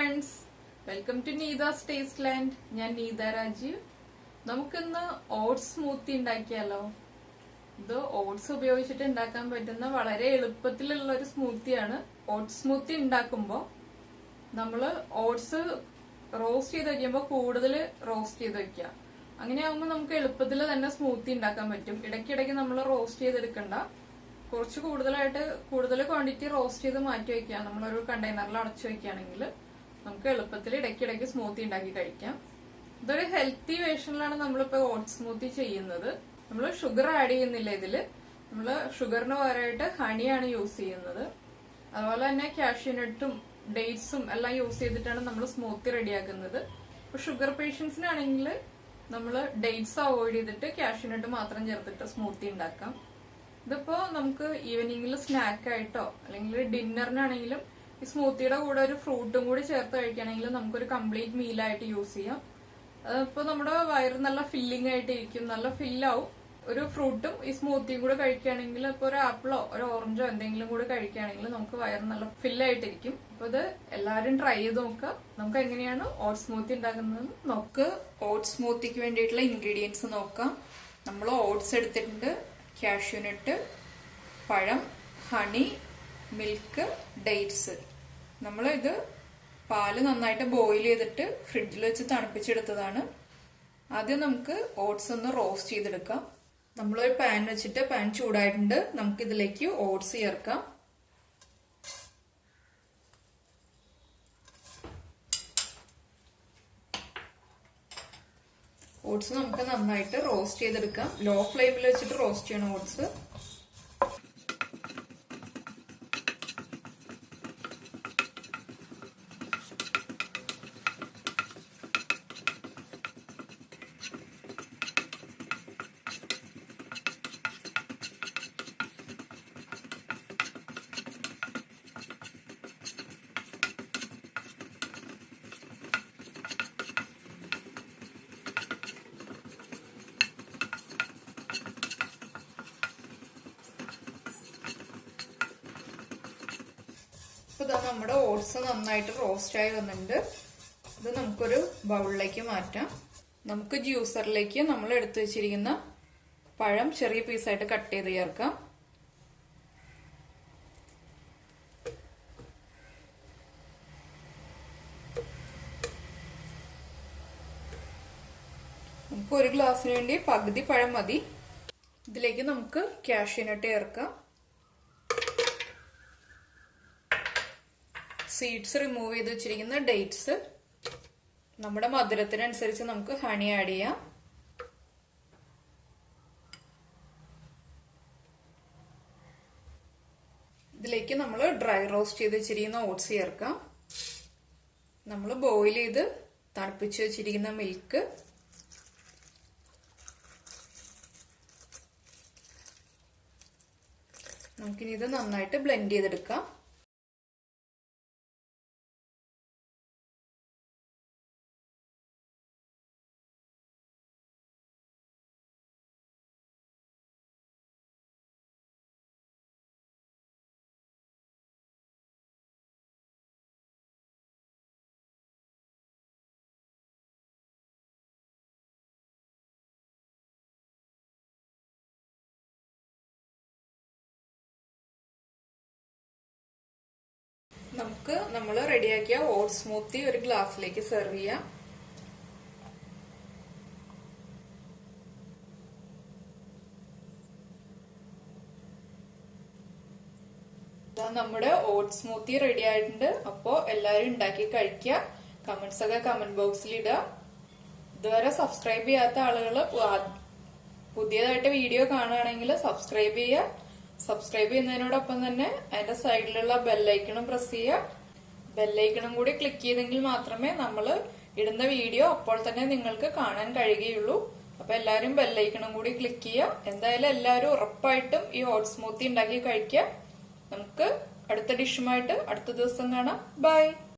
Friends, welcome to Neetha's taste land. ഞാൻ നീത രാജീവ്. നമുക്കിന്ന് oats smoothie ഉണ്ടാക്കിയാലോ? ഇത് ഓട്സ് ഉപയോഗിച്ചിട്ട് ഉണ്ടാക്കാൻ പറ്റുന്ന വളരെ എളുപ്പത്തിലുള്ള ഒരു സ്മൂത്തിയാണ്. ഓട്സ് സ്മൂത്തി ഉണ്ടാക്കുമ്പോൾ നമ്മള് ഓട്സ് റോസ്റ്റ് ചെയ്ത് വെക്കുമ്പോൾ കൂടുതൽ റോസ്റ്റ് ചെയ്ത് വെക്കുക. അങ്ങനെയാകുമ്പോൾ നമുക്ക് എളുപ്പത്തിൽ തന്നെ സ്മൂത്തി ഉണ്ടാക്കാൻ പറ്റും. ഇടയ്ക്കിടയ്ക്ക് നമ്മൾ റോസ്റ്റ് ചെയ്തെടുക്കണ്ട. കുറച്ച് കൂടുതൽ ക്വാണ്ടിറ്റി റോസ്റ്റ് ചെയ്ത് മാറ്റി വെക്കുക. നമ്മളൊരു കണ്ടെയ്നറിൽ അടച്ചു വെക്കുകയാണെങ്കിൽ നമുക്ക് എളുപ്പത്തിൽ ഇടയ്ക്കിടയ്ക്ക് സ്മൂത്തി ഉണ്ടാക്കി കഴിക്കാം. ഇതൊരു ഹെൽത്തി വേർഷനിലാണ് നമ്മളിപ്പോ ഓട്സ് സ്മൂത്തി ചെയ്യുന്നത്. നമ്മൾ ഷുഗർ ആഡ് ചെയ്യുന്നില്ല ഇതില്. നമ്മൾ ഷുഗറിന് പകരമായിട്ട് ഹണിയാണ് യൂസ് ചെയ്യുന്നത്. അതുപോലെ തന്നെ കാഷ്യൂനട്ടും ഡേറ്റ്സും എല്ലാം യൂസ് ചെയ്തിട്ടാണ് നമ്മൾ സ്മൂത്തി റെഡിയാക്കുന്നത്. ഇപ്പൊ ഷുഗർ പേഷ്യൻസിനാണെങ്കിൽ നമ്മൾ ഡേറ്റ്സ് അവോയ്ഡ് ചെയ്തിട്ട് കാഷ്യൂനട്ട് മാത്രം ചേർത്തിട്ട് സ്മൂത്തി ഉണ്ടാക്കാം. ഇതിപ്പോ നമുക്ക് ഈവനിങ്ങിൽ സ്നാക്കായിട്ടോ അല്ലെങ്കിൽ ഡിന്നറിനാണെങ്കിലും ഈ സ്മൂത്തിയുടെ കൂടെ ഒരു ഫ്രൂട്ടും കൂടി ചേർത്ത് കഴിക്കുകയാണെങ്കിൽ നമുക്കൊരു കംപ്ലീറ്റ് മീലായിട്ട് യൂസ് ചെയ്യാം. അതിപ്പോ നമ്മുടെ വയറ് നല്ല ഫില്ലിംഗ് ആയിട്ട് ഇരിക്കും, നല്ല ഫില്ലാവും. ഒരു ഫ്രൂട്ടും ഈ സ്മൂത്തിയും കൂടെ കഴിക്കുകയാണെങ്കിൽ ഇപ്പൊ ഒരു ആപ്പിളോ ഒരു ഓറഞ്ചോ എന്തെങ്കിലും കൂടെ കഴിക്കുകയാണെങ്കിൽ നമുക്ക് വയറ് നല്ല ഫില്ലായിട്ടിരിക്കും. അപ്പൊ ഇത് എല്ലാവരും ട്രൈ ചെയ്ത് നോക്കുക. നമുക്ക് എങ്ങനെയാണ് ഓട്സ് സ്മൂത്തി ഉണ്ടാക്കുന്നത് നമുക്ക് ഓട്സ് സ്മൂത്തിക്ക് വേണ്ടിയിട്ടുള്ള ഇൻഗ്രീഡിയൻസ് നോക്കാം. നമ്മൾ ഓട്സ് എടുത്തിട്ടുണ്ട്, കാഷ്യൂനട്ട്, പഴം, ഹണി, മിൽക്ക്, ഡേറ്റ്സ്. ഇത് പാല് നന്നായിട്ട് ബോയിൽ ചെയ്തിട്ട് ഫ്രിഡ്ജിൽ വെച്ച് തണുപ്പിച്ചെടുത്തതാണ്. ആദ്യം നമുക്ക് ഓട്സ് ഒന്ന് റോസ്റ്റ് ചെയ്തെടുക്കാം. നമ്മളൊരു പാൻ വെച്ചിട്ട് പാൻ ചൂടായിട്ടുണ്ട്. നമുക്ക് ഇതിലേക്ക് ഓട്സ് ചേർക്കാം. ഓട്സ് നമുക്ക് നന്നായിട്ട് റോസ്റ്റ് ചെയ്തെടുക്കാം. ലോ ഫ്ലെയിമിൽ വെച്ചിട്ട് റോസ്റ്റ് ചെയ്യണം ഓട്സ്. ഇതാ നമ്മുടെ ഓട്സ് നന്നായിട്ട് റോസ്റ്റ് ആയി വന്നിട്ടുണ്ട്. ഇത് നമുക്കൊരു ബൗളിലേക്ക് മാറ്റാം. നമുക്ക് ജ്യൂസറിലേക്ക് നമ്മൾ എടുത്തു വെച്ചിരിക്കുന്ന പഴം ചെറിയ പീസായിട്ട് കട്ട് ചെയ്ത് ചേർക്കാം. നമുക്ക് ഒരു ഗ്ലാസ്സിന് വേണ്ടി പകുതി പഴം മതി. ഇതിലേക്ക് നമുക്ക് കാഷ്യൂനട്ട് ചേർക്കാം. സീഡ്സ് റിമൂവ് ചെയ്ത് വെച്ചിരിക്കുന്ന ഡേറ്റ്സ്. നമ്മുടെ മധുരത്തിനനുസരിച്ച് നമുക്ക് ഹണി ആഡ് ചെയ്യാം. ഇതിലേക്ക് നമ്മൾ ഡ്രൈ റോസ്റ്റ് ചെയ്ത് വെച്ചിരിക്കുന്ന ഓട്സ് ചേർക്കാം. നമ്മൾ ബോയിൽ ചെയ്ത് തണുപ്പിച്ച് വെച്ചിരിക്കുന്ന മിൽക്ക്, നമുക്കിനി ഇത് നന്നായിട്ട് ബ്ലെൻഡ് ചെയ്തെടുക്കാം. നമുക്ക് നമ്മൾ റെഡിയാക്കിയ ഓട്സ് സ്മൂത്തി ഒരു ഗ്ലാസ്സിലേക്ക് സെർവ് ചെയ്യാം. നമ്മുടെ ഓട്സ് സ്മൂത്തി റെഡി ആയിട്ടുണ്ട്. അപ്പോ എല്ലാവരും ഉണ്ടാക്കി കഴിക്കുക. കമന്റ്സ് ഒക്കെ കമന്റ് ബോക്സിൽ ഇടുക. ഇതുവരെ സബ്സ്ക്രൈബ് ചെയ്യാത്ത ആളുകൾ പുതിയതായിട്ട് വീഡിയോ കാണുകയാണെങ്കിൽ സബ്സ്ക്രൈബ് ചെയ്യുക. സബ്സ്ക്രൈബ് ചെയ്യുന്നതിനോടൊപ്പം തന്നെ അതിന്റെ സൈഡിലുള്ള ബെല്ലൈക്കണും പ്രസ് ചെയ്യുക. ബെല്ലൈക്കണും കൂടി ക്ലിക്ക് ചെയ്തെങ്കിൽ മാത്രമേ നമ്മൾ ഇടുന്ന വീഡിയോ അപ്പോൾ തന്നെ നിങ്ങൾക്ക് കാണാൻ കഴിയുകയുള്ളൂ. അപ്പൊ എല്ലാവരും ബെല്ലൈക്കണും കൂടി ക്ലിക്ക് ചെയ്യുക. എന്തായാലും എല്ലാവരും ഉറപ്പായിട്ടും ഈ ഓട്സ് സ്മൂത്തി ഉണ്ടാക്കി കഴിക്കുക. നമുക്ക് അടുത്ത ഡിഷുമായിട്ട് അടുത്ത ദിവസം കാണാം. ബൈ.